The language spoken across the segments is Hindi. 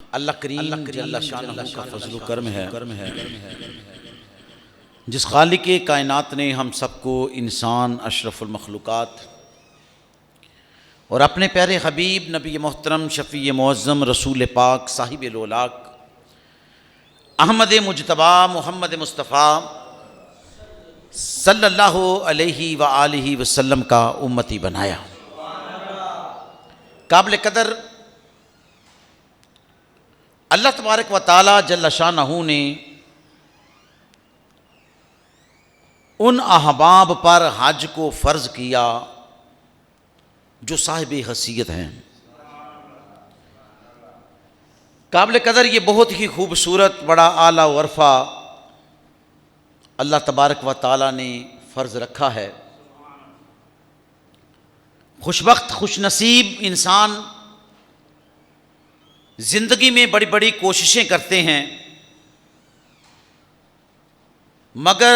अल्लाह करीम जल्ला शानहू का फज़्ल करम है जिस खालिक कायनात ने हम सबको इंसान अशरफुल मखलूक़ात और अपने प्यारे हबीब नबी मोहतरम शफ़ी मुअज़्ज़म रसूल पाक साहिब लोलाक अहमद मुजतबा मोहम्मद मुस्तफ़ा सल्लल्लाहु अलैहि व आलिहि वसल्लम का उम्मती बनाया। काबिल कदर अल्लाह तबारक व तआला जल्ल शानहू ने उन अहबाब पर हज को फ़र्ज़ किया जो साहिब हसीयत हैं। काबिल कदर ये बहुत ही खूबसूरत बड़ा आला वरफ़ा अल्लाह तबारक व तआला ने फ़र्ज़ रखा है। खुशबख्त खुशनसीब इंसान ज़िंदगी में बड़ी बड़ी कोशिशें करते हैं, मगर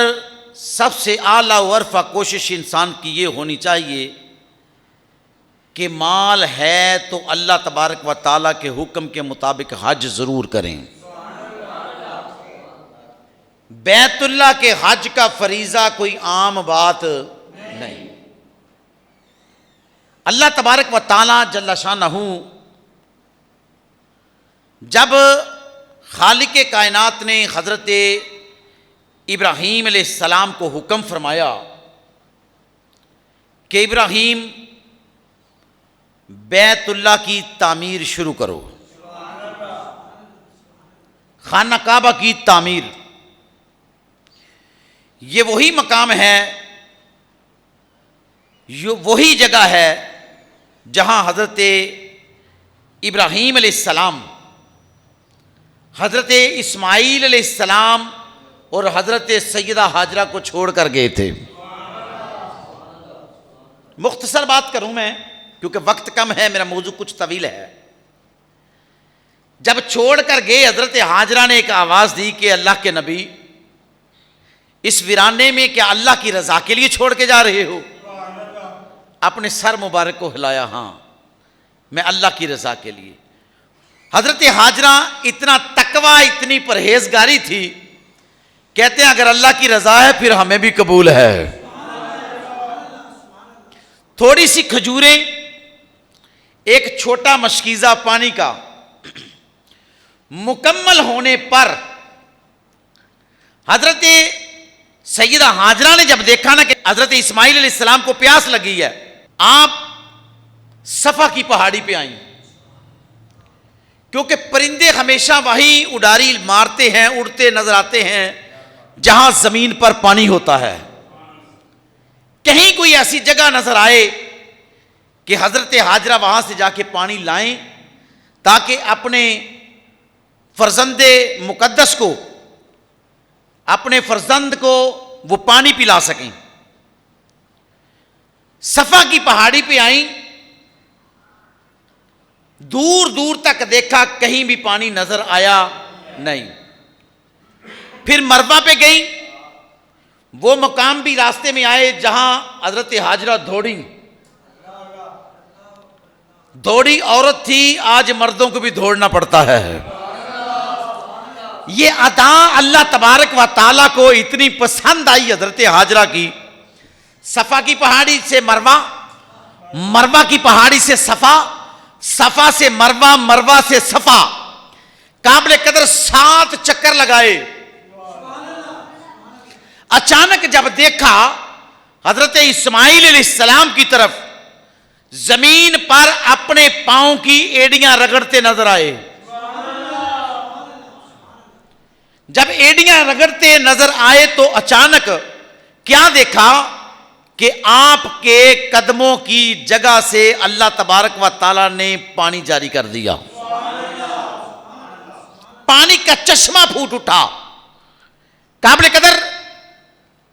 सबसे आला वरफ़ा कोशिश इंसान की ये होनी चाहिए कि माल है तो अल्लाह तबारक व तआला के हुक्म के मुताबिक हज ज़रूर करें। बैतुल्लाह के हज का फरीज़ा कोई आम बात नहीं। अल्लाह तबारक व तआला जल्ल शानहू जब खालिक कायनात ने हज़रत इब्राहीम अलैहिस्सलाम को हुक्म फरमाया कि इब्राहीम बैतुल्लाह की तामीर शुरू करो, खाना काबा की तामीर, ये वही मकाम है, ये वही जगह है जहां हज़रत इब्राहीम अलैहिस्सलाम हज़रत इस्माईल अलैहिस्सलाम और हज़रत सैयदा हाजरा को छोड़ कर गए थे। मुख्तसर बात करूं मैं क्योंकि वक्त कम है, मेरा मौजू कुछ तवील है। जब छोड़ कर गए हज़रत हाजरा ने एक आवाज़ दी कि अल्लाह के नबी, इस वीराने में क्या अल्लाह की रज़ा के लिए छोड़ के जा रहे हो? अपने सर मुबारक को हिलाया, हाँ मैं अल्लाह की रज़ा के लिए। हज़रत हाजरा इतना तकवा इतनी परहेजगारी थी, कहते हैं अगर अल्लाह की रज़ा है फिर हमें भी कबूल है। थोड़ी सी खजूरें, एक छोटा मशकीज़ा पानी का मुकम्मल होने पर हज़रत सैयदा हाजरा ने जब देखा ना कि हज़रत इस्माईल अलैहिस्सलाम को प्यास लगी है, आप सफ़ा की पहाड़ी पे आई, क्योंकि परिंदे हमेशा वही उड़ारी मारते हैं, उड़ते नजर आते हैं जहां जमीन पर पानी होता है। कहीं कोई ऐसी जगह नजर आए कि हजरत हाजरा वहां से जाके पानी लाएं ताकि अपने फर्जंदे मुकद्दस को, अपने फर्जंद को वो पानी पिला सकें। सफा की पहाड़ी पे आई, दूर दूर तक देखा, कहीं भी पानी नजर आया नहीं। फिर मरवा पे गई, वो मकाम भी रास्ते में आए जहां हजरत हाजरा दौड़ी औरत थी, आज मर्दों को भी दौड़ना पड़ता है। ये अदा अल्लाह तबारक व तआला को इतनी पसंद आई हजरत हाजरा की। सफा की पहाड़ी से मरवा, मरवा की पहाड़ी से सफा, सफा से मरवा, मरवा से सफा, काबिल कदर 7 चक्कर लगाए। अचानक जब देखा हजरत इस्माईल अलैहिस्सलाम की तरफ, जमीन पर अपने पांव की एड़ियां रगड़ते नजर आए। जब एड़ियां रगड़ते नजर आए तो अचानक क्या देखा कि आपके कदमों की जगह से अल्लाह तबारक व तआला ने पानी जारी कर दिया। पानी का चश्मा फूट उठा। काबिल कदर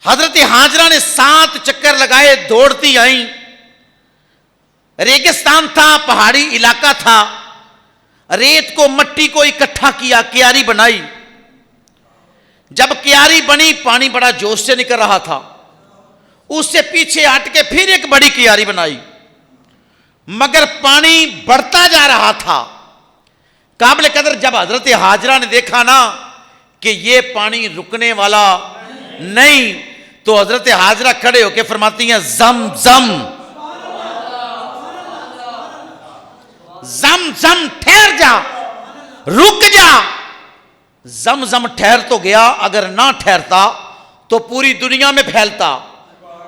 हजरत हाजरा ने 7 चक्कर लगाए, दौड़ती आई। रेगिस्तान था, पहाड़ी इलाका था, रेत को मट्टी को इकट्ठा किया, क्यारी बनाई। जब क्यारी बनी, पानी बड़ा जोश से निकल रहा था, उससे पीछे हट के फिर एक बड़ी क्यारी बनाई, मगर पानी बढ़ता जा रहा था। काबिल कदर जब हजरत हाजरा ने देखा ना कि ये पानी रुकने वाला नहीं, तो हजरत हाजरा खड़े होकर फरमाती हैं जम जम जम जम, ठहर जा, रुक जा। जम जम ठहर तो गया, अगर ना ठहरता तो पूरी दुनिया में फैलता।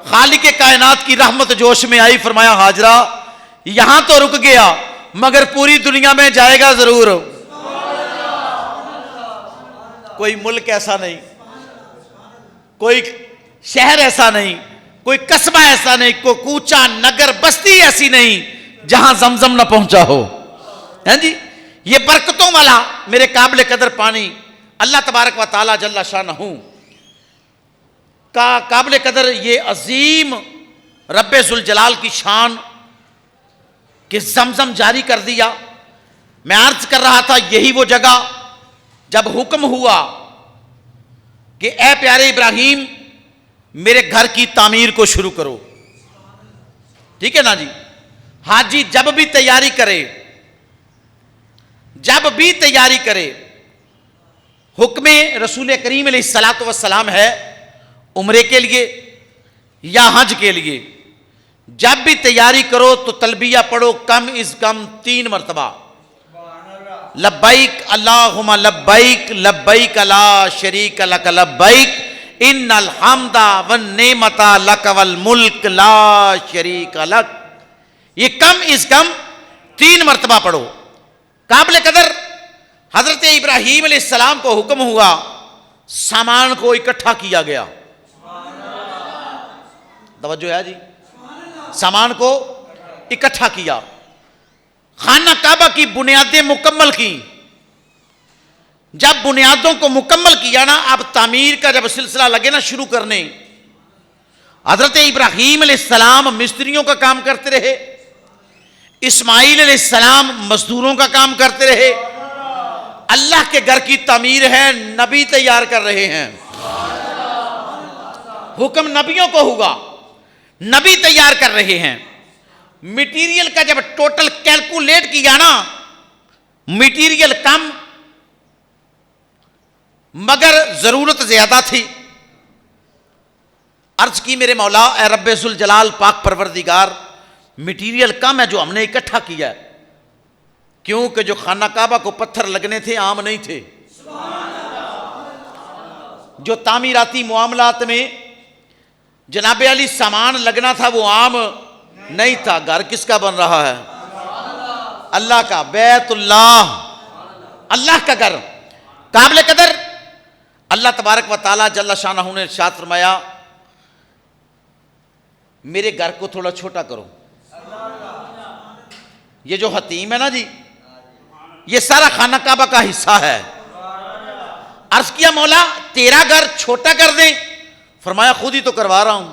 खालिक कायनात की रहमत जोश में आई, फरमाया हाजरा यहां तो रुक गया मगर पूरी दुनिया में जाएगा जरूर। कोई मुल्क ऐसा नहीं, कोई शहर ऐसा नहीं, कोई कस्बा ऐसा नहीं, कोई कूचा नगर बस्ती ऐसी नहीं जहां जमजम ना पहुंचा हो। हैं जी, ये बरकतों वाला मेरे काबिल कदर पानी अल्लाह तबारक व तआला जल्ला शानहू का काबिल कदर ये अजीम रब्बे जुल जलाल की शान कि जमजम जारी कर दिया। मैं अर्ज कर रहा था यही वो जगह जब हुक्म हुआ कि ए प्यारे इब्राहिम मेरे घर की तामीर को शुरू करो। ठीक है ना जी। हाजी जब भी तैयारी करे, जब भी तैयारी करे, हुक्म रसूल करीम अलैहिस्सलातु वस्सलाम है उम्रे के लिए या हज के लिए, जब भी तैयारी करो तो तलबिया पढ़ो कम इज कम 3 मरतबा। लब्बैक अल्लाहुम्मा लब्बैक लब्बैक ला शरीक लक लब्बैक इन्नल हम्दा वन नेमता लक वल मुल्क ला शरीक लक। ये कम इज कम 3 मरतबा पढ़ो। काबिल कदर हजरत इब्राहीम अलैहिस्सलाम को हुक्म हुआ, सामान को इकट्ठा किया गया। तवज्जो है जी, सामान को इकट्ठा किया, खाना काबा की बुनियादें मुकम्मल की। जब बुनियादों को मुकम्मल किया ना, अब तामीर का जब सिलसिला लगे ना शुरू करने, हजरत इब्राहीम अलैहिस्सलाम मिस्त्रियों का काम करते रहे, इस्माइल अलैहिस्सलाम मजदूरों का काम करते रहे। अल्लाह के घर की तामीर है, नबी तैयार कर रहे हैं। हुक्म नबियों को हुआ, नबी तैयार कर रहे हैं। मटेरियल का जब टोटल कैलकुलेट किया ना, मटेरियल कम मगर जरूरत ज्यादा थी। अर्ज की मेरे मौला ए रब्बे जुल जलाल पाक परवरदिगार, मटेरियल कम है जो हमने इकट्ठा किया है, क्योंकि जो खाना काबा को पत्थर लगने थे आम नहीं थे। जो तामीराती मामलात में जनाबे अली सामान लगना था वो आम नहीं था। घर किसका बन रहा है? अल्लाह का, बैतुल्लाह, अल्लाह का घर। काबिल कदर अल्लाह तबारक व तआला जल्ला शानहू ने इरशाद फरमाया, मेरे घर को थोड़ा छोटा करो। ये जो हतीम है ना जी, ये सारा खाना काबा का हिस्सा है। अर्ज किया मौला तेरा घर छोटा कर दें? फरमाया खुद ही तो करवा रहा हूं,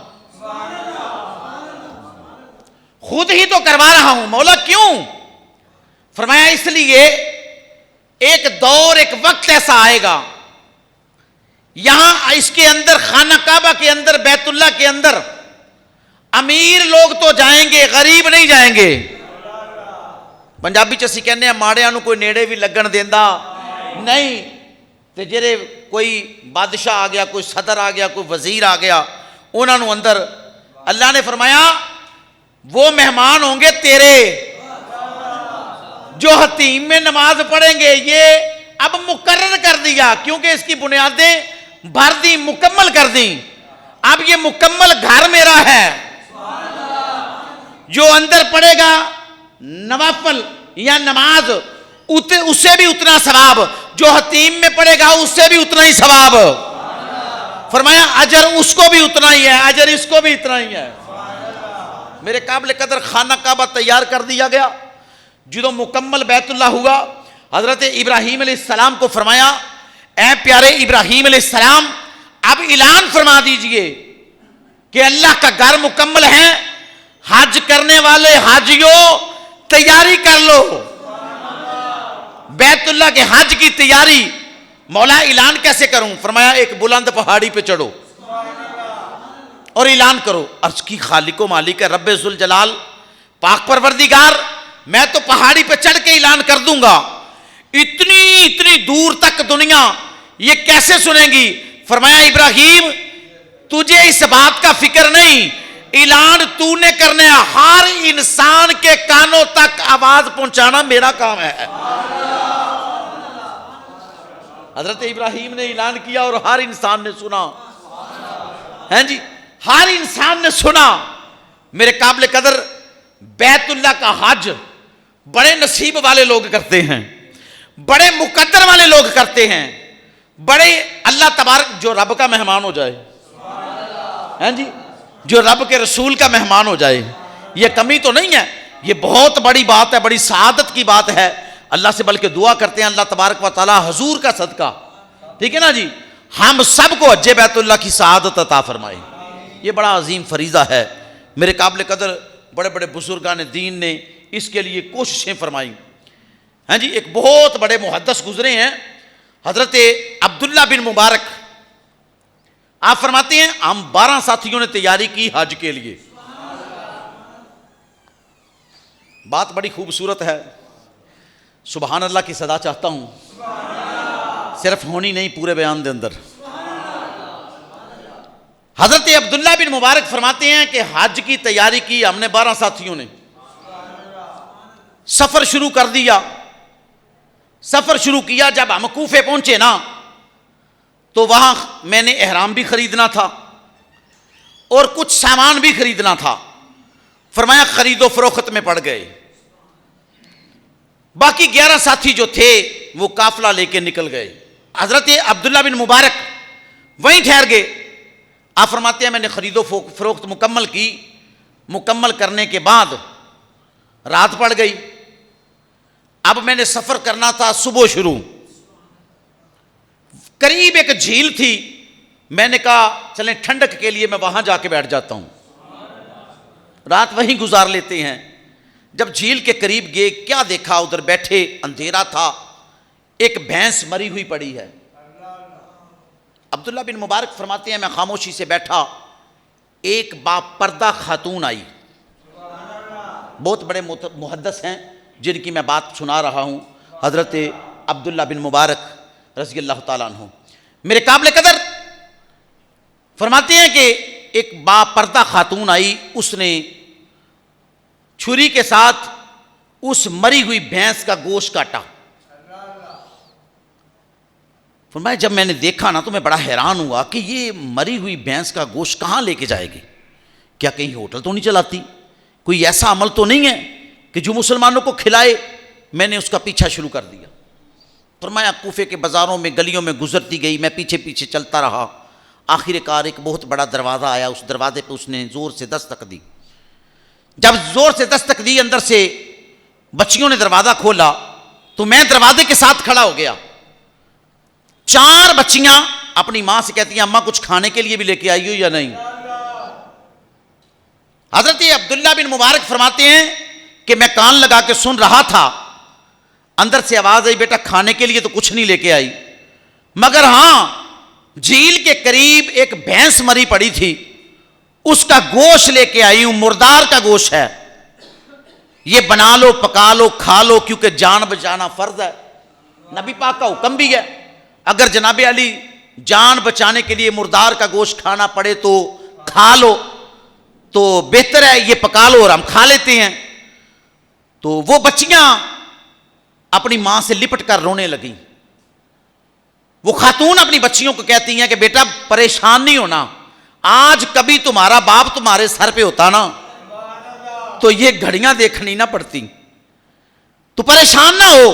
खुद ही तो करवा रहा हूं। मौला क्यों? फरमाया इसलिए एक दौर, एक वक्त ऐसा आएगा, यहां इसके अंदर खाना काबा के अंदर, बैतुल्लाह के अंदर अमीर लोग तो जाएंगे, गरीब नहीं जाएंगे। पंजाबी च असीं कहने माड़ियां नूं कोई नेड़े भी लगन देंदा नहीं, ते जेरे कोई बादशाह आ गया, कोई सदर आ गया, कोई वजीर आ गया, उन्होंने अंदर अल्लाह ने फरमाया वो मेहमान होंगे तेरे जो हतीम में नमाज पढ़ेंगे। ये अब मुकर्रर कर दिया, क्योंकि इसकी बुनियादें भर दी, मुकम्मल कर दी। अब ये मुकम्मल घर मेरा है। जो अंदर पढ़ेगा नवाफल या नमाज, उससे भी उतना सवाब, जो हतीम में पढ़ेगा उससे भी उतना ही सवाब। फरमाया अजर उसको भी उतना ही है, अजर इसको भी इतना ही है। मेरे काबिल कदर खाना काबा तैयार कर दिया गया। जो मुकम्मल बैतुल्लाह हुआ, हजरत इब्राहीम अलैहिस्सलाम को फरमाया, ऐ प्यारे इब्राहीम अलैहिस्सलाम अब ऐलान फरमा दीजिए कि अल्लाह का घर मुकम्मल है, हज करने वाले हाजियों तैयारी कर लो। बैतुल्लाह के हज की तैयारी। मौला ऐलान कैसे करूं? फरमाया एक बुलंद पहाड़ी पे चढ़ो और ऐलान करो। अर्ज की खालिको मालिक है रब्बे जुल जलाल पाक परवरदिगार, मैं तो पहाड़ी पे चढ़ के ऐलान कर दूंगा। इतनी इतनी दूर तक दुनिया ये कैसे सुनेगी? फरमाया इब्राहिम तुझे इस बात का फिक्र नहीं, ऐलान तूने करने, हर इंसान के कानों तक आवाज पहुंचाना मेरा काम है। हजरत इब्राहिम ने ऐलान किया और हर इंसान ने सुना, हैं जी, हर इंसान ने सुना। मेरे काबिल कदर बैतुल्लाह का हज बड़े नसीब वाले लोग करते हैं, बड़े मुकद्दर वाले लोग करते हैं, बड़े अल्लाह तबारक, जो रब का मेहमान हो जाए, हैं जी, जो रब के रसूल का मेहमान हो जाए, ये कमी तो नहीं है, ये बहुत बड़ी बात है, बड़ी सआदत की बात है। अल्लाह से बल्कि दुआ करते हैं अल्लाह तबारक व तआला हुजूर का सदका, ठीक है ना जी, हम सबको हज्जे बैतुल्लाह की सआदत अता फरमाए। ये बड़ा अजीम फरीज़ा है। मेरे काबिल कदर बड़े बड़े बुजुर्गान दीन ने इसके लिए कोशिशें फरमाई हैं जी। एक बहुत बड़े मुहद्दिस गुजरे हैं हजरत अब्दुल्ला बिन मुबारक, आप फरमाते हैं हम 12 साथियों ने तैयारी की हज के लिए। बात बड़ी खूबसूरत है, सुबहान अल्लाह की सदा चाहता हूं, सिर्फ होनी नहीं पूरे बयान के अंदर। हजरत अब्दुल्ला बिन मुबारक फरमाते हैं कि हज की तैयारी की हमने 12 साथियों ने, सफर शुरू कर दिया। सफर शुरू किया, जब हम कूफे पहुंचे ना तो वहां मैंने एहराम भी खरीदना था और कुछ सामान भी खरीदना था। फरमाया खरीदो फरोख्त में पड़ गए। बाकी 11 साथी जो थे वो काफिला लेके निकल गए। हजरत अब्दुल्ला बिन मुबारक वहीं ठहर गए। आप फरमाते हैं मैंने खरीदो फरोख्त मुकम्मल की। मुकम्मल करने के बाद रात पड़ गई। अब मैंने सफर करना था सुबह शुरू। करीब एक झील थी, मैंने कहा चलें ठंडक के लिए मैं वहां जाके बैठ जाता हूं, रात वहीं गुजार लेते हैं। जब झील के करीब गए, क्या देखा, उधर बैठे, अंधेरा था, एक भैंस मरी हुई पड़ी है। अब्दुल्ला बिन मुबारक फरमाते हैं मैं खामोशी से बैठा, एक बापर्दा खातून आई। बहुत बड़े मुहद्दिस हैं जिनकी मैं बात सुना रहा हूं, हजरत अब्दुल्ला बिन मुबारक रज़ी अल्लाह ताला अन्हु। मेरे काबिल कदर फरमाते हैं कि एक बापर्दा खातून आई, उसने छुरी के साथ उस मरी हुई भैंस का गोश्त काटा। फरमाया जब मैंने देखा ना तो मैं बड़ा हैरान हुआ कि ये मरी हुई भैंस का गोश्त कहाँ लेके जाएगी? क्या कहीं होटल तो नहीं चलाती? कोई ऐसा अमल तो नहीं है कि जो मुसलमानों को खिलाए? मैंने उसका पीछा शुरू कर दिया। फरमाया कूफे के बाज़ारों में गलियों में गुजरती गई, मैं पीछे पीछे चलता रहा। आखिरकार एक बहुत बड़ा दरवाज़ा आया, उस दरवाजे पे उसने ज़ोर से दस्तक दी। जब ज़ोर से दस्तक दी, अंदर से बच्चियों ने दरवाज़ा खोला तो मैं दरवाजे के साथ खड़ा हो गया। 4 बच्चियां अपनी मां से कहती हैं अम्मा कुछ खाने के लिए भी लेके आई हो या नहीं? हजरत अब्दुल्ला बिन मुबारक फरमाते हैं कि मैं कान लगा के सुन रहा था, अंदर से आवाज आई बेटा खाने के लिए तो कुछ नहीं लेके आई, मगर हां झील के करीब एक भैंस मरी पड़ी थी, उसका गोश्त लेके आई हूं, मुर्दार का गोश्त है, ये बना लो, पका लो, खा लो, क्योंकि जान बचाना फर्ज है, नबी पाक का हुक्म भी है। अगर जनाब अली जान बचाने के लिए मुर्दार का गोश्त खाना पड़े तो खा लो, तो बेहतर है ये पका लो और हम खा लेते हैं। तो वो बच्चियां अपनी मां से लिपट कर रोने लगी। वो खातून अपनी बच्चियों को कहती हैं कि बेटा परेशान नहीं होना, आज कभी तुम्हारा बाप तुम्हारे सर पे होता ना तो ये घड़ियां देखनी ना पड़ती। तो परेशान ना हो,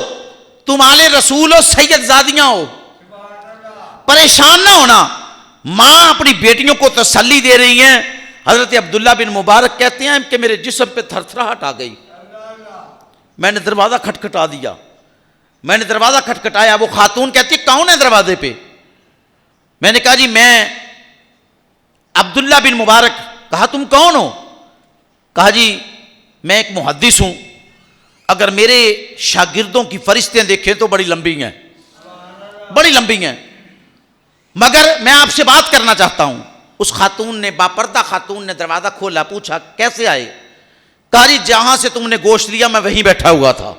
तुम्हारे रसूल हो, सैयदजादियां हो, परेशान ना होना। मां अपनी बेटियों को तसल्ली दे रही हैं। हजरत अब्दुल्ला बिन मुबारक कहते हैं कि मेरे जिस्म पे थरथराहट आ गई। मैंने दरवाजा खटखटा दिया। मैंने दरवाजा खटखटाया, वो खातून कहती कौन है दरवाजे पे? मैंने कहा जी मैं अब्दुल्ला बिन मुबारक। कहा तुम कौन हो? कहा जी मैं एक मुहद्दिस हूं, अगर मेरे शागिर्दों की फरिश्तें देखें तो बड़ी लंबी हैं, बड़ी लंबी हैं, मगर मैं आपसे बात करना चाहता हूं। उस खातून ने, बापर्दा खातून ने दरवाजा खोला, पूछा कैसे आए? कहा जी जहां से तुमने गोश्त लिया मैं वहीं बैठा हुआ था।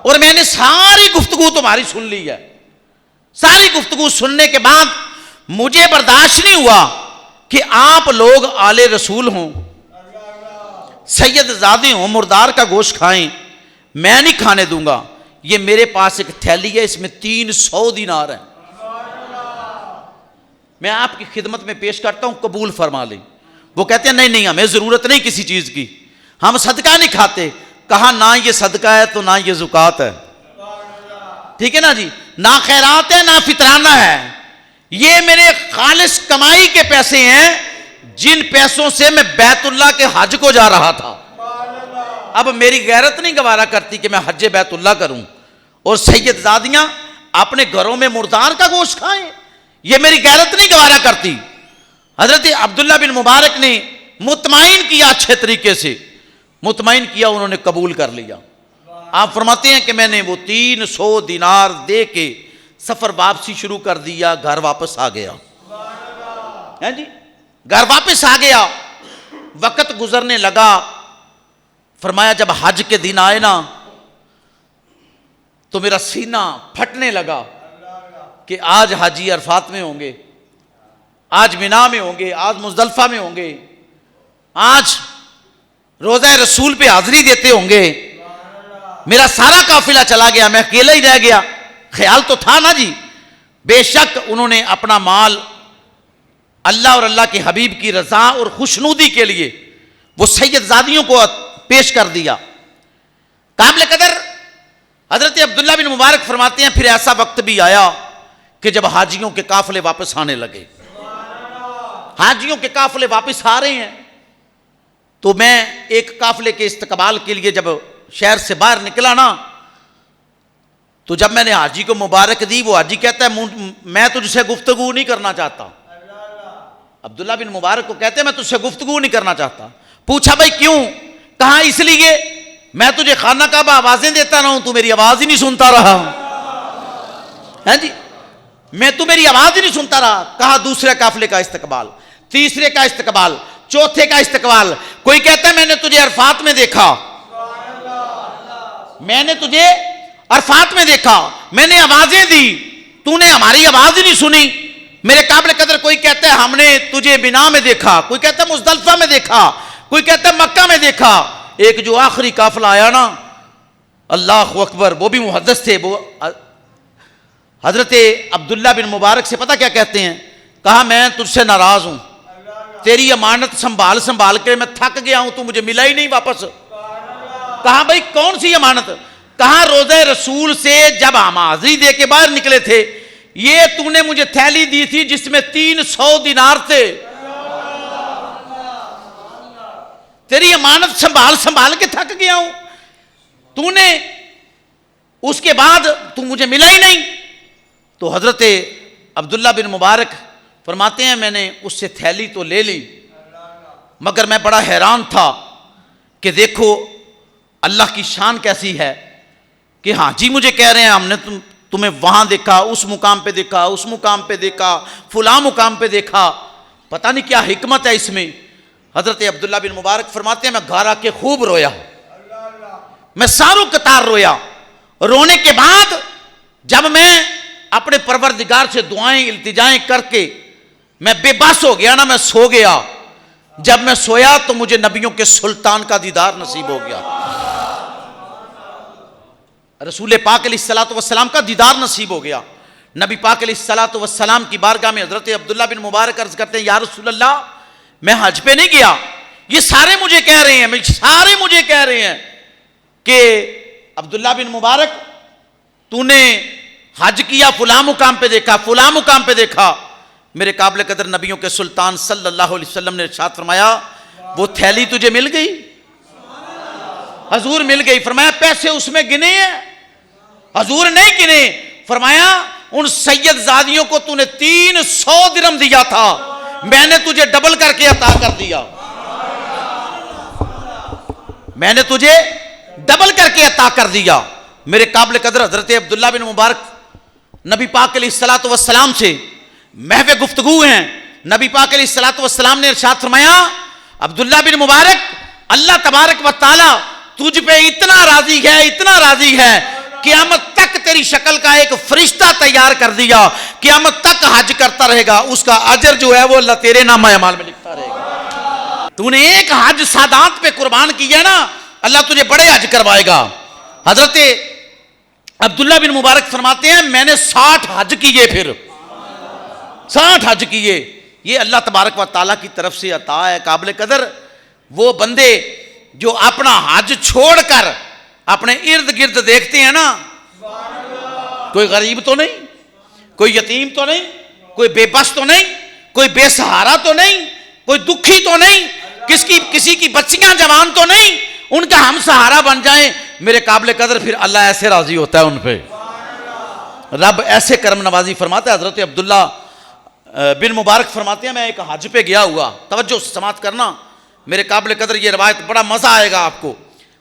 और मैंने सारी गुफ्तगू तुम्हारी सुन ली है। सारी गुफ्तगू सुनने के बाद मुझे बर्दाश्त नहीं हुआ कि आप लोग आले रसूल हों, सैयदजादे हों, मुर्दार का गोश्त खाएं, मैं नहीं खाने दूंगा। ये मेरे पास एक थैली है, इसमें 300 दिनार है, मैं आपकी खिदमत में पेश करता हूं, कबूल फरमा लें। वो कहते हैं नहीं नहीं, हमें जरूरत नहीं किसी चीज की, हम सदका नहीं खाते। कहा ना ये सदका है तो ना ये जुकात है, ठीक है ना जी, ना खैरात है ना फितराना है, ये मेरे खालिस कमाई के पैसे हैं, जिन पैसों से मैं बैतुल्लाह के हज को जा रहा था। अब मेरी गैरत नहीं गवारा करती कि मैं हज बैतुल्लाह करूं और सैयदजादियां अपने घरों में मुर्दार का गोश्त खाएं, ये मेरी गैरत नहीं गवारा करती। हजरत अब्दुल्ला बिन मुबारक ने मुतमाइन किया, अच्छे तरीके से मुतमाइन किया, उन्होंने कबूल कर लिया। आप फरमाते हैं कि मैंने वो 300 दिनार दे के सफर वापसी शुरू कर दिया, घर वापस आ गया है जी, घर वापस आ गया। वक्त गुजरने लगा, फरमाया जब हज के दिन आए ना तो मेरा सीना फटने लगा कि आज हाजी अरफात में होंगे, आज मिना में होंगे, आज मुजदलफा में होंगे, आज रोज़ा रसूल पे हाजिरी देते होंगे। मेरा सारा काफिला चला गया, मैं अकेला ही रह गया। ख्याल तो था ना जी। बेशक उन्होंने अपना माल अल्लाह और अल्लाह के हबीब की रजा और खुशनूदी के लिए वो सैयदजादियों को पेश कर दिया। काबिल कदर हजरत अब्दुल्ला बिन मुबारक फरमाते हैं फिर ऐसा वक्त भी आया कि जब हाजियों के काफिले वापस आने लगे। हाजियों के काफिले वापस आ रहे हैं तो मैं एक काफिले के इस्तकबाल के लिए जब शहर से बाहर निकला ना, तो जब मैंने हाजी को मुबारक दी, वो हाजी कहता है मैं तुझसे गुफ्तगू नहीं करना चाहता। अब्दुल्ला बिन मुबारक को कहते हैं मैं तुझसे गुफ्तगू नहीं करना चाहता। पूछा भाई क्यों? कहा इसलिए मैं तुझे खाना काबा आवाजें देता रहा हूं, तू मेरी आवाज ही नहीं सुनता रहा है जी, मैं तू मेरी आवाज ही नहीं सुनता रहा। कहा दूसरे काफिले का इस्तकबाल, तीसरे का इस्तकबाल, चौथे का इस्तकबाल। कोई कहता है मैंने तुझे अरफात में देखा, मैंने तुझे अरफात में देखा, मैंने आवाजें दी, तूने हमारी आवाज ही नहीं सुनी। मेरे काबिल कदर कोई कहता है हमने तुझे बिना में देखा, कोई कहता है मुजदलफा में देखा, कोई कहता है मक्का में देखा। एक जो आखिरी काफिला आया ना, अल्लाह अकबर, वो भी मुहद्दिस थे, वो हजरत अब्दुल्ला बिन मुबारक से पता क्या कहते हैं? कहा मैं तुझसे नाराज हूं, तेरी अमानत संभाल संभाल के मैं थक गया हूं, तू मुझे मिला ही नहीं वापस। कहा भाई कौन सी अमानत? कहा रोज़े रसूल से जब हम हाजिरी दे के बाहर निकले थे, ये तूने मुझे थैली दी थी जिसमें 300 दिनार थे, तेरी अमानत संभाल संभाल के थक गया हूं, तूने उसके बाद तू मुझे मिला ही नहीं। तो हजरत अब्दुल्ला बिन मुबारक फरमाते हैं मैंने उससे थैली तो ले ली, मगर मैं बड़ा हैरान था कि देखो अल्लाह की शान कैसी है कि हाजी मुझे कह रहे हैं हमने तुम्हें वहां देखा, उस मुकाम पे देखा, उस मुकाम पे देखा, फुला मुकाम पे देखा, पता नहीं क्या हिकमत है इसमें। हजरत अब्दुल्ला बिन मुबारक फरमाते हैं मैं घर आके खूब रोया, मैं सारों कतार रोया। रोने के बाद जब मैं अपने परवरदिगार से दुआएं इल्तिजाएं करके मैं बेबस हो गया ना, मैं सो गया। जब मैं सोया तो मुझे नबियों के सुल्तान का दीदार नसीब हो गया, रसूल पाक अलैहिस्सलातु वस्सलाम का दीदार नसीब हो गया। नबी पाक अलैहिस्सलातु वस्सलाम की बारगाह में हजरत अब्दुल्ला बिन मुबारक अर्ज करते हैं या रसूल अल्लाह मैं हज पे नहीं गया, ये सारे मुझे कह रहे हैं, सारे मुझे कह रहे हैं कि अब्दुल्ला बिन मुबारक तूने हज किया, फुला मुकाम पे देखा, फुला मुकाम पे देखा। मेरे काबिल कदर नबियों के सुल्तान सल्लल्लाहु अलैहि वसल्लम ने इरशाद फरमाया वो थैली तुझे मिल गई? हजूर मिल गई। फरमाया पैसे उसमें गिने हैं? हजूर नहीं गिने। फरमाया उन सैयदजादियों को तूने 300 दिरहम दिया था, मैंने तुझे डबल करके अता कर दिया, मैंने तुझे डबल करके अता कर दिया। मेरे काबिल कदर हजरत अब्दुल्ला बिन मुबारक नबी पाक अलैहिस्सलातु वस्सलाम से महवे गुफ्तगू हैं। नबी पाक अलैहिस्सलातु वस्सलाम ने इरशाद फरमाया अब्दुल्ला बिन मुबारक अल्लाह तबारक व तआला तुझ पे इतना राजी है, इतना राजी है क़यामत तक तेरी शक्ल का एक फरिश्ता तैयार कर दिया, क़यामत तक हज करता रहेगा, उसका अजर जो है वो अल्लाह तेरे नाम अमाल में लिखता रहेगा। तूने एक हज सादात पे कुर्बान किया ना, अल्लाह तुझे बड़े हज करवाएगा। हजरत अब्दुल्ला बिन मुबारक फरमाते हैं मैंने 60 हज किए, फिर 60 हज किए। ये अल्लाह तबारक व ताला की तरफ से अता है काबिल कदर। वो बंदे जो अपना हज छोड़कर अपने इर्द गिर्द देखते हैं ना, कोई गरीब तो नहीं, कोई यतीम तो नहीं, कोई बेबस तो नहीं, कोई बेसहारा तो नहीं, कोई दुखी तो नहीं, किसी की बच्चियां जवान तो नहीं, उनका हम सहारा बन जाएं, मेरे काबिल कदर फिर अल्लाह ऐसे राजी होता है उन पे। रब ऐसे करम नवाजी फरमाता है। हजरत अब्दुल्ला बिन मुबारक फरमाते हैं मैं एक हज पे गया हुआ, तवज्जो से समात करना मेरे काबिल कदर, ये रवायत बड़ा मजा आएगा आपको।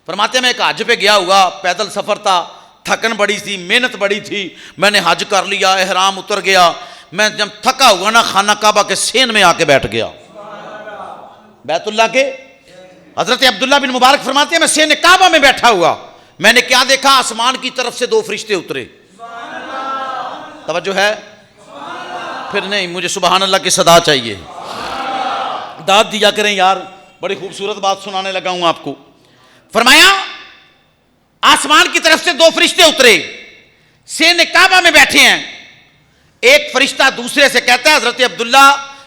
फरमाते हैं मैं एक हज पे गया हुआ, पैदल सफर था, थकन बड़ी थी, मेहनत बड़ी थी, मैंने हज कर लिया, एहराम उतर गया, मैं जब थका हुआ ना खाना काबा के सेन में आके बैठ गया, बैतुल्ला के। हजरत अब्दुल्ला बिन मुबारक फरमाते हैं मैं सेन काबा में बैठा हुआ, मैंने क्या देखा, आसमान की तरफ से 2 फरिश्ते उतरे। तवज्जो है, फिर नहीं, मुझे सुबहान अल्लाह की सदा चाहिए, दाद दिया करें यार, बड़ी खूबसूरत बात सुनाने लगा हूं आपको। फरमाया आसमान की तरफ से 2 फरिश्ते उतरे, सेन काबा में बैठे हैं। एक फरिश्ता दूसरे से कहता है, हजरत अब्दुल्ला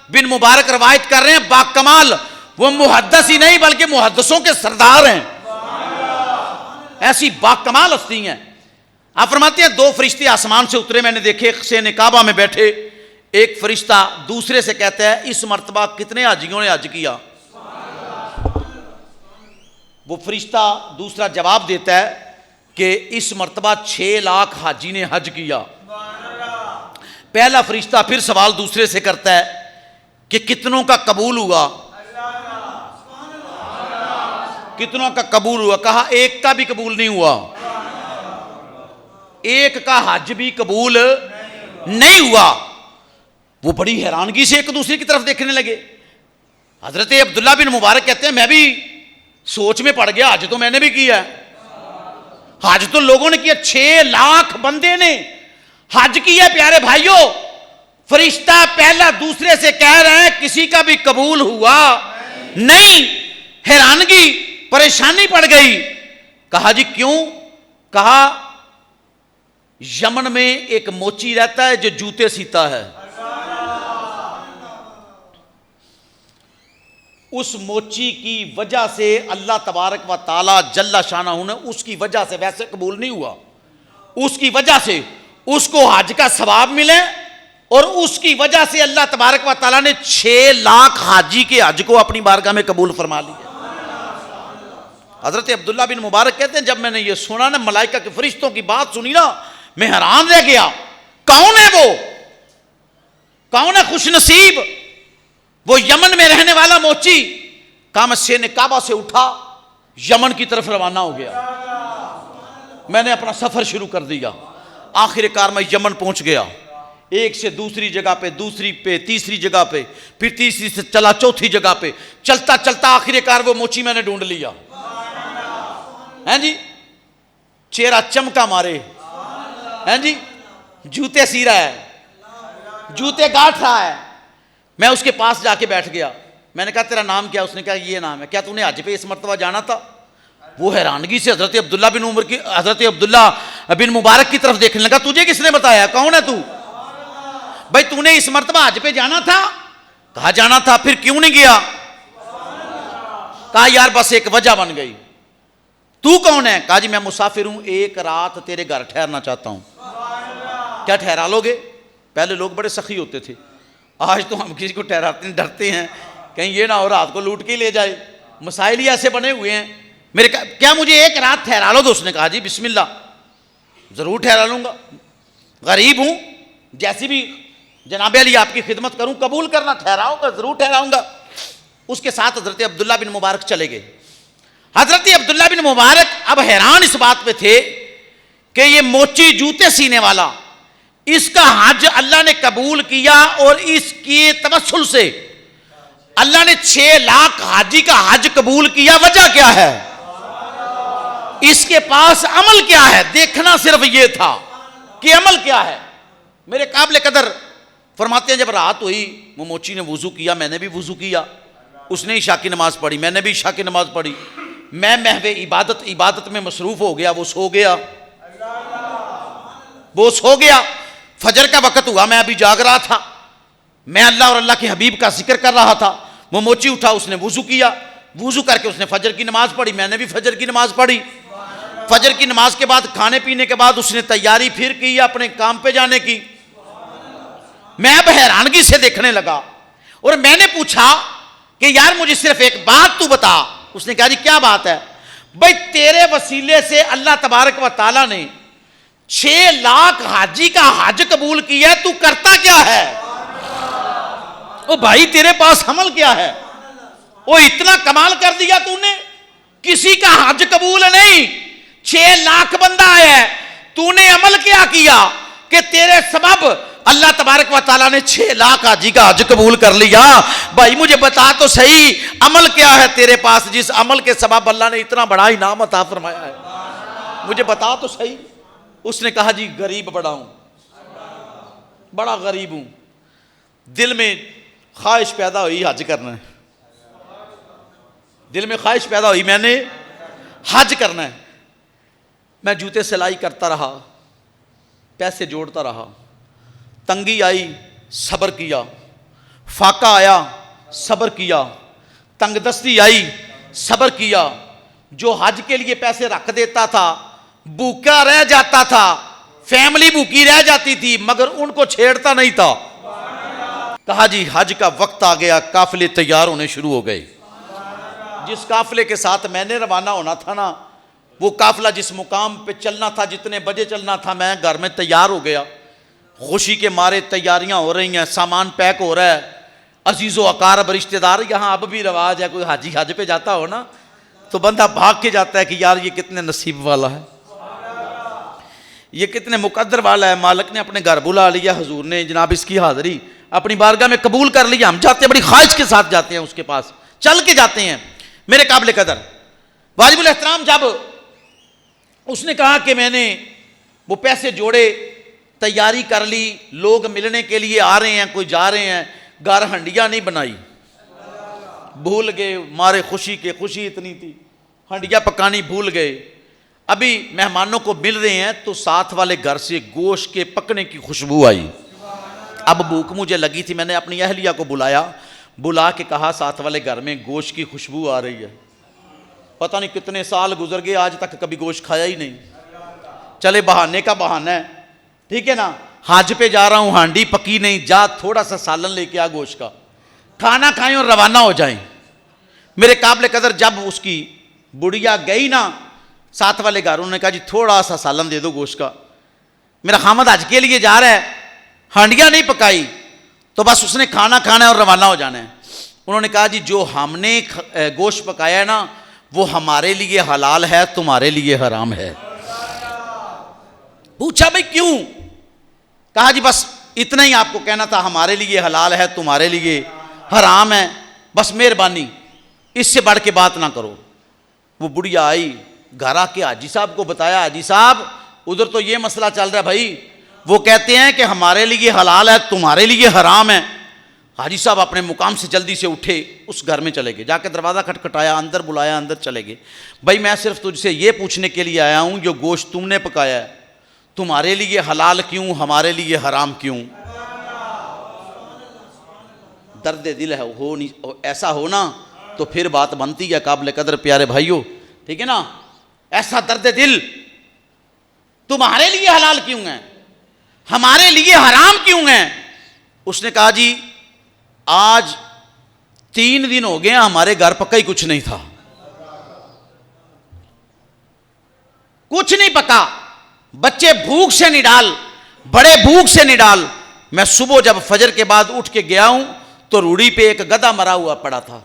बिन मुबारक रवायत कर रहे हैं, बाकमाल वो मुहद्दिस ही नहीं बल्कि मुहद्दिसों के सरदार हैं, ऐसी बाकमाल हस्ती हैं। आप फरमाते हैं 2 फरिश्ते आसमान से उतरे, मैंने देखे सेन काबा में बैठे। एक फरिश्ता दूसरे से कहता है इस मर्तबा कितने हाजियों ने हज किया? वो फरिश्ता दूसरा जवाब देता है कि इस मर्तबा 6 लाख हाजी ने हज किया। पहला फरिश्ता फिर सवाल दूसरे से करता है कि कितनों का कबूल हुआ? कितनों का कबूल हुआ? कहा एक का भी कबूल नहीं हुआ, एक का हज भी कबूल नहीं हुआ। वो बड़ी हैरानगी से एक दूसरे की तरफ देखने लगे। हजरत अब्दुल्ला बिन मुबारक कहते हैं मैं भी सोच में पड़ गया, हज तो मैंने भी किया, हज तो लोगों ने किया, 6 लाख बंदे ने हज किया। प्यारे भाइयों, फरिश्ता पहला दूसरे से कह रहे हैं किसी का भी कबूल हुआ नहीं। हैरानगी, परेशानी पड़ गई। कहा जी क्यों? कहा यमन में एक मोची रहता है जो जूते सीता है, उस मोची की वजह से अल्लाह तबारक व ताला जल्ला शाना ने उसकी वजह से वैसे कबूल नहीं हुआ, उसकी वजह से उसको हज का सवाब मिले और उसकी वजह से अल्लाह तबारक व ताला ने 6 लाख हाजी के हज को अपनी बारगाह में कबूल फरमा लिया। हजरत अब्दुल्ला बिन मुबारक कहते हैं जब मैंने ये सुना ना, मलाइका के फरिश्तों की बात सुनी ना, मैं हैरान रह गया। कौन है वो? कौन है खुशनसीब? वो यमन में रहने वाला मोची। कहा मैं सेन काबा से उठा, यमन की तरफ रवाना हो गया, मैंने अपना सफर शुरू कर दिया। आखिरकार मैं यमन पहुंच गया, एक से दूसरी जगह पे, दूसरी पे, तीसरी जगह पे, फिर तीसरी से चला चौथी जगह पे, चलता चलता आखिरकार वो मोची मैंने ढूंढ लिया। हैं जी, चेहरा चमका मारे, हैं जी, जूते सी रहा है, जूते गांठ रहा है। मैं उसके पास जाके बैठ गया, मैंने कहा तेरा नाम क्या? उसने कहा ये नाम है। क्या तूने हज पे इस मर्तबा जाना था? वो हैरानगी से हजरत अब्दुल्ला बिन मुबारक की तरफ देखने लगा। तुझे किसने बताया? कौन है तू? भाई तूने इस मर्तबा हज पे जाना था? कहा जाना था। फिर क्यों नहीं गया? कहा यार बस एक वजह बन गई। तू कौन है? कहा जी मैं मुसाफिर हूं, एक रात तेरे घर ठहरना चाहता हूं। क्या ठहरा लोगे? पहले लोग बड़े सखी होते थे, आज तो हम किसी को ठहराते डरते हैं, कहीं ये ना हो रात को लूट के ले जाए। मसाइल ही ऐसे बने हुए हैं। मेरे क्या मुझे एक रात ठहरा लो? तो उसने कहा जी बिस्मिल्लाह, जरूर ठहरा लूंगा, गरीब हूं, जैसी भी जनाबे अली आपकी खिदमत करूं, कबूल करना, ठहराओगा, जरूर ठहराऊंगा। उसके साथ हजरत अब्दुल्ला बिन मुबारक चले गए। हजरत अब्दुल्ला बिन मुबारक अब हैरान इस बात पे थे कि ये मोची जूते सीने वाला, इसका हज अल्लाह ने कबूल किया और इसके तवस्सुल से अल्लाह ने 6 लाख हाजी का हज कबूल किया। वजह क्या है? इसके पास अमल क्या है, देखना सिर्फ ये था कि अमल क्या है। मेरे काबिल कदर फरमाते हैं, जब रात हुई वो मोची ने वुजू किया, मैंने भी वुजू किया, उसने ईशा की नमाज पढ़ी, मैंने भी ईशा की नमाज पढ़ी। मैं महवे इबादत में मसरूफ हो गया, वो सो गया। फजर का वक्त हुआ, मैं अभी जाग रहा था, मैं अल्लाह और अल्लाह के हबीब का जिक्र कर रहा था। वो मोची उठा, उसने वुजू किया, वुजू करके उसने फजर की नमाज पढ़ी, मैंने भी फजर की नमाज पढ़ी। फजर की नमाज के बाद खाने पीने के बाद उसने तैयारी फिर की अपने काम पे जाने की। मैं अब हैरानगी से देखने लगा और मैंने पूछा कि यार मुझे सिर्फ एक बात तू बता। उसने कहा जी क्या बात है? भाई तेरे वसीले से अल्लाह तबारक व तआला ने 6 लाख हाजी का हज कबूल किया, तू करता क्या है? ओ भाई तेरे पास अमल क्या है? वो इतना कमाल कर दिया तूने, किसी का हज कबूल नहीं, 6 लाख बंदा आया, तूने अमल क्या किया कि तेरे सबब अल्लाह तबारक व तआला ने 6 लाख हाजी का हज कबूल कर लिया। भाई मुझे बता तो सही, अमल क्या है तेरे पास जिस अमल के सबब अल्लाह ने इतना बड़ा इनाम अता फरमाया है? मुझे बता तो सही। उसने कहा जी गरीब बड़ा हूं, बड़ा गरीब हूं, दिल में ख्वाहिश पैदा हुई हज करना है, दिल में ख्वाहिश पैदा हुई मैंने हज करना है। मैं जूते सिलाई करता रहा, पैसे जोड़ता रहा, तंगी आई सब्र किया, फाका आया सब्र किया, तंगदस्ती आई सब्र किया। जो हज के लिए पैसे रख देता था भूखा रह जाता था, फैमिली भूखी रह जाती थी, मगर उनको छेड़ता नहीं था। कहा जी हज का वक्त आ गया, काफिले तैयार होने शुरू हो गए। जिस काफिले के साथ मैंने रवाना होना था ना, वो काफिला जिस मुकाम पे चलना था, जितने बजे चलना था, मैं घर में तैयार हो गया। खुशी के मारे तैयारियां हो रही हैं, सामान पैक हो रहा है। अजीज़ो अकारब रिश्तेदार, यहाँ अब भी रवाज है, कोई हाजी हज पे जाता हो ना तो बंदा भाग के जाता है कि यार ये कितने नसीब वाला है, ये कितने मुकद्दर वाला है। मालिक ने अपने घर बुला लिया, हुजूर ने जनाब इसकी हाज़िरी अपनी बारगाह में कबूल कर लिया। हम जाते हैं, बड़ी ख्वाहिश के साथ जाते हैं, उसके पास चल के जाते हैं। मेरे काबिल कदर वाजिबुल एहतराम, जब उसने कहा कि मैंने वो पैसे जोड़े, तैयारी कर ली, लोग मिलने के लिए आ रहे हैं, कोई जा रहे हैं, घर हंडिया नहीं बनाई, भूल गए, मारे खुशी के, खुशी इतनी थी हंडिया पकानी भूल गए। अभी मेहमानों को मिल रहे हैं तो साथ वाले घर से गोश्त के पकने की खुशबू आई। अब भूख मुझे लगी थी, मैंने अपनी अहलिया को बुला के कहा साथ वाले घर में गोश्त की खुशबू आ रही है। पता नहीं कितने साल गुजर गए, आज तक कभी गोश्त खाया ही नहीं। चले बहाने का बहाना है, ठीक है ना, हज पे जा रहा हूं, हांडी पकी नहीं, जा थोड़ा सा सालन लेके आ गोश्त का, खाना खाएं और रवाना हो जाएं। मेरे काबिल कदर जब उसकी बुढ़िया गई ना साथ वाले घर, उन्होंने कहा जी थोड़ा सा सालन दे दो गोश्त का, मेरा खामद हज के लिए जा रहा है, हांडियां नहीं पकाई तो बस उसने खाना खाना है और रवाना हो जाना है। उन्होंने कहा जी जो हमने गोश्त पकाया है ना वो हमारे लिए हलाल है, तुम्हारे लिए हराम है। पूछा भाई क्यों? कहा जी बस इतना ही आपको कहना था, हमारे लिए हलाल है, तुम्हारे लिए हराम है, बस मेहरबानी, इससे बढ़ के बात ना करो। वो बुढ़िया आई, घर आके हाजी साहब को बताया, हाजी साहब उधर तो ये मसला चल रहा है भाई, वो कहते हैं कि हमारे लिए हलाल है, तुम्हारे लिए हराम है। हाजी साहब अपने मुकाम से जल्दी से उठे, उस घर में चले गए, जाके दरवाज़ा खटखटाया, अंदर बुलाया, अंदर चले गए। भाई मैं सिर्फ तुझसे ये पूछने के लिए आया हूँ, जो गोश्त तुमने पकाया है तुम्हारे लिए हलाल क्यों, हमारे लिए हराम क्यों? दर्द दिल है, हो नहीं ऐसा हो ना तो फिर बात बनती है काबिल कदर प्यारे भाइयों, ठीक है ना। ऐसा दर्द दिल, तुम्हारे लिए हलाल क्यों है, हमारे लिए हराम क्यों है? उसने कहा जी आज 3 दिन हो गए हमारे घर पका ही कुछ नहीं था, कुछ नहीं पका, बच्चे भूख से निडाल, बड़े भूख से निडाल। मैं सुबह जब फजर के बाद उठ के गया हूं तो रूढ़ी पे एक गधा मरा हुआ पड़ा था,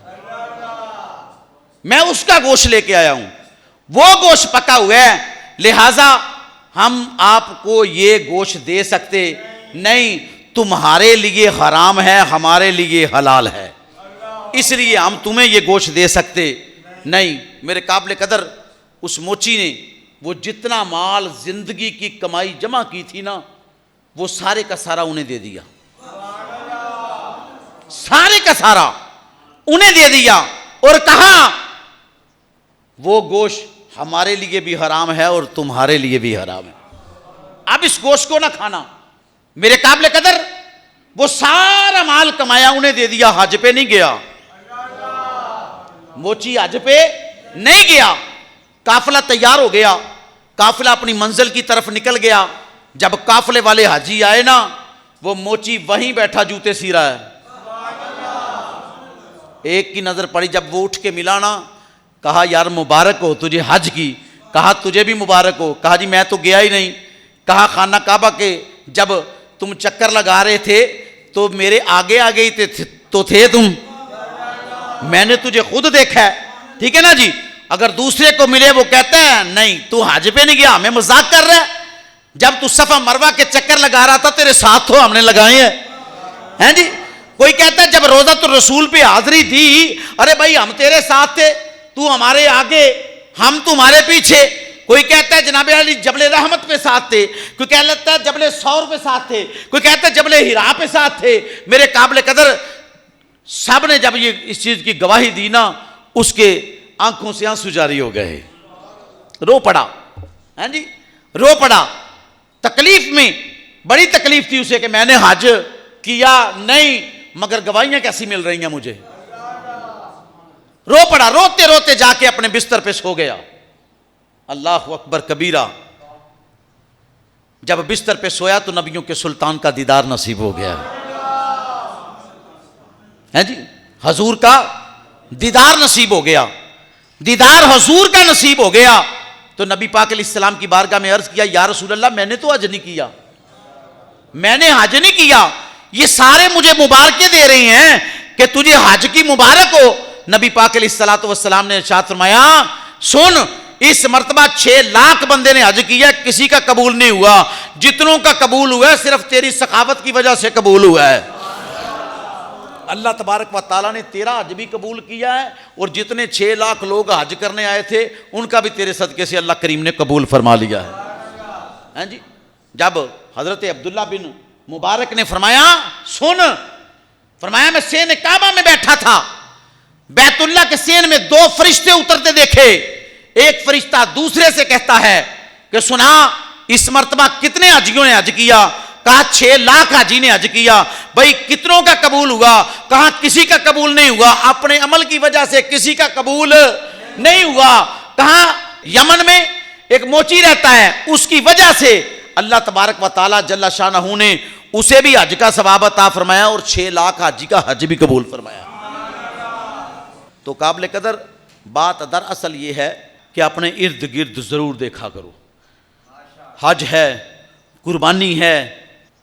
मैं उसका गोश्त लेके आया हूं, वो गोश्त पका हुआ है, लिहाजा हम आपको ये गोश्त दे सकते नहीं, तुम्हारे लिए हराम है, हमारे लिए हलाल है, इसलिए हम तुम्हें ये गोश्त दे सकते नहीं। मेरे काबिल कदर उस मोची ने वो जितना माल जिंदगी की कमाई जमा की थी ना, वो सारे का सारा उन्हें दे दिया, सारे का सारा उन्हें दे दिया और कहा वो गोश्त हमारे लिए भी हराम है और तुम्हारे लिए भी हराम है, अब इस गोश्त को ना खाना। मेरे काबिल कदर वो सारा माल कमाया उन्हें दे दिया, हज पे नहीं गया, मोची हज पे नहीं गया। काफिला तैयार हो गया, काफिला अपनी मंजिल की तरफ निकल गया। जब काफिले वाले हाजी आए ना, वो मोची वहीं बैठा जूते सी रहा है। एक की नजर पड़ी, जब वो उठ के मिला ना, कहा यार मुबारक हो तुझे हज की। कहा तुझे भी मुबारक हो। कहा जी मैं तो गया ही नहीं। कहा खाना काबा के जब तुम चक्कर लगा रहे थे तो मेरे आगे आगे ही तो थे तुम, मैंने तुझे खुद देखा है, ठीक है ना जी। अगर दूसरे को मिले वो कहता है नहीं तू हज पे नहीं गया, हमें मजाक कर रहा है। जब तू सफा मरवा के चक्कर लगा रहा था तेरे साथ तो हमने लगाए हैं जी। कोई कहता है जब रोजा तो रसूल पे हाजिरी दी, अरे भाई हम तेरे साथ थे, तू हमारे आगे हम तुम्हारे पीछे। कोई कहता है जनाब अली जबले रहमत पे साथ थे, कोई कहता है जबले सौर पे साथ थे, कोई कहता है जबले हिरा पे साथ थे। मेरे काबिल कदर सब ने जब ये इस चीज की गवाही दी ना, उसके आंखों से आंसू जारी हो गए, रो पड़ा है जी, रो पड़ा। तकलीफ में बड़ी तकलीफ थी उसे कि मैंने हज किया नहीं मगर गवाहियां कैसी मिल रही हैं मुझे। रो पड़ा, रोते रोते जाके अपने बिस्तर पे सो गया। अल्लाह अकबर कबीरा। जब बिस्तर पे सोया तो नबियों के सुल्तान का दीदार नसीब हो गया है जी, हजूर का दीदार नसीब हो गया। दीदार हजूर का नसीब हो गया तो नबी पाक अलैहिस्सलाम की बारगाह में अर्ज किया, या रसूल अल्लाह मैंने तो हज नहीं किया, मैंने हज नहीं किया। ये सारे मुझे मुबारकें दे रहे हैं कि तुझे हज की मुबारक हो। नबी पाक अलैहिस्सलाम ने इरशाद फरमाया, सुन इस मर्तबा 6 लाख बंदे ने हज किया, किसी का कबूल नहीं हुआ। जितनों का कबूल हुआ है सिर्फ तेरी सखावत की वजह से कबूल हुआ है। अल्लाह तबारक व तआला ने तेरा हज भी कबूल किया है और जितने 6 लाख लोग हज करने आए थे उनका भी तेरे सदके से अल्लाह करीम ने कबूल फरमा लिया है जी। जब हजरत अब्दुल्ला बिन मुबारक ने फरमाया, सुन, फरमाया मैं सेन काबा में बैठा था, बैतुल्ला के सेन में 2 फरिश्ते उतरते देखे। एक फरिश्ता दूसरे से कहता है कि सुना इस मर्तबा कितने हाजियों ने हज किया। कहा 6 लाख हाजी ने हज किया। भाई कितनों का कबूल हुआ? कहा किसी का कबूल नहीं हुआ, अपने अमल की वजह से किसी का कबूल नहीं हुआ। कहा यमन में एक मोची रहता है, उसकी वजह से अल्लाह तबारक व तआला जल्ला शानहू ने उसे भी हज का सवाब अता फरमाया और 6 लाख हाजी का हज भी कबूल फरमाया। तो काबिल कदर बात दरअसल ये है कि अपने इर्द गिर्द जरूर देखा करो। हज है, कुर्बानी है,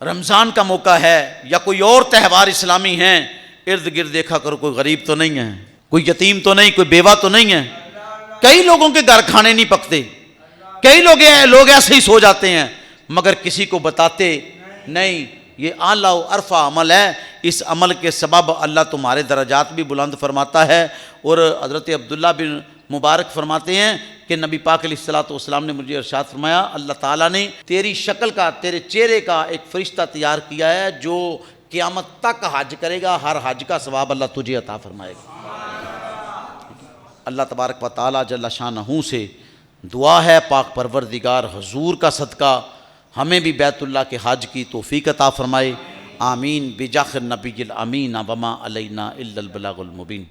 रमज़ान का मौका है या कोई और त्यौहार इस्लामी है, इर्द गिर्द देखा करो। कोई गरीब तो नहीं है, कोई यतीम तो नहीं, कोई बेवा तो नहीं है। कई लोगों के घर खाने नहीं पकते, कई लोग ऐसे ही सो जाते हैं मगर किसी को बताते नहीं। ये आला अरफा अमल है, इस अमल के सबब अल्लाह तुम्हारे दर्जात भी बुलंद फरमाता है। और हज़रत अब्दुल्ला बिन मुबारक फरमाते हैं कि नबी पाक अलैहिस्सलाम ने मुझे इरशाद फरमाया, अल्लाह ताला ने तेरी शक्ल का, तेरे चेहरे का एक फ़रिश्ता तैयार किया है जो क़यामत तक हज करेगा, हर हज का सवाब अल्लाह तुझे अता फरमाएगा। अल्लाह तबारक व तआला जल्ला शानहू से दुआ है, पाक परवरदिगार हजूर का सदका हमें भी बैतुल्लाह के हज की तौफीक अता फरमाए। आमीन बिजाखिर नबील अमीन वमा अलैना इल्लल बलागुल मुबीन।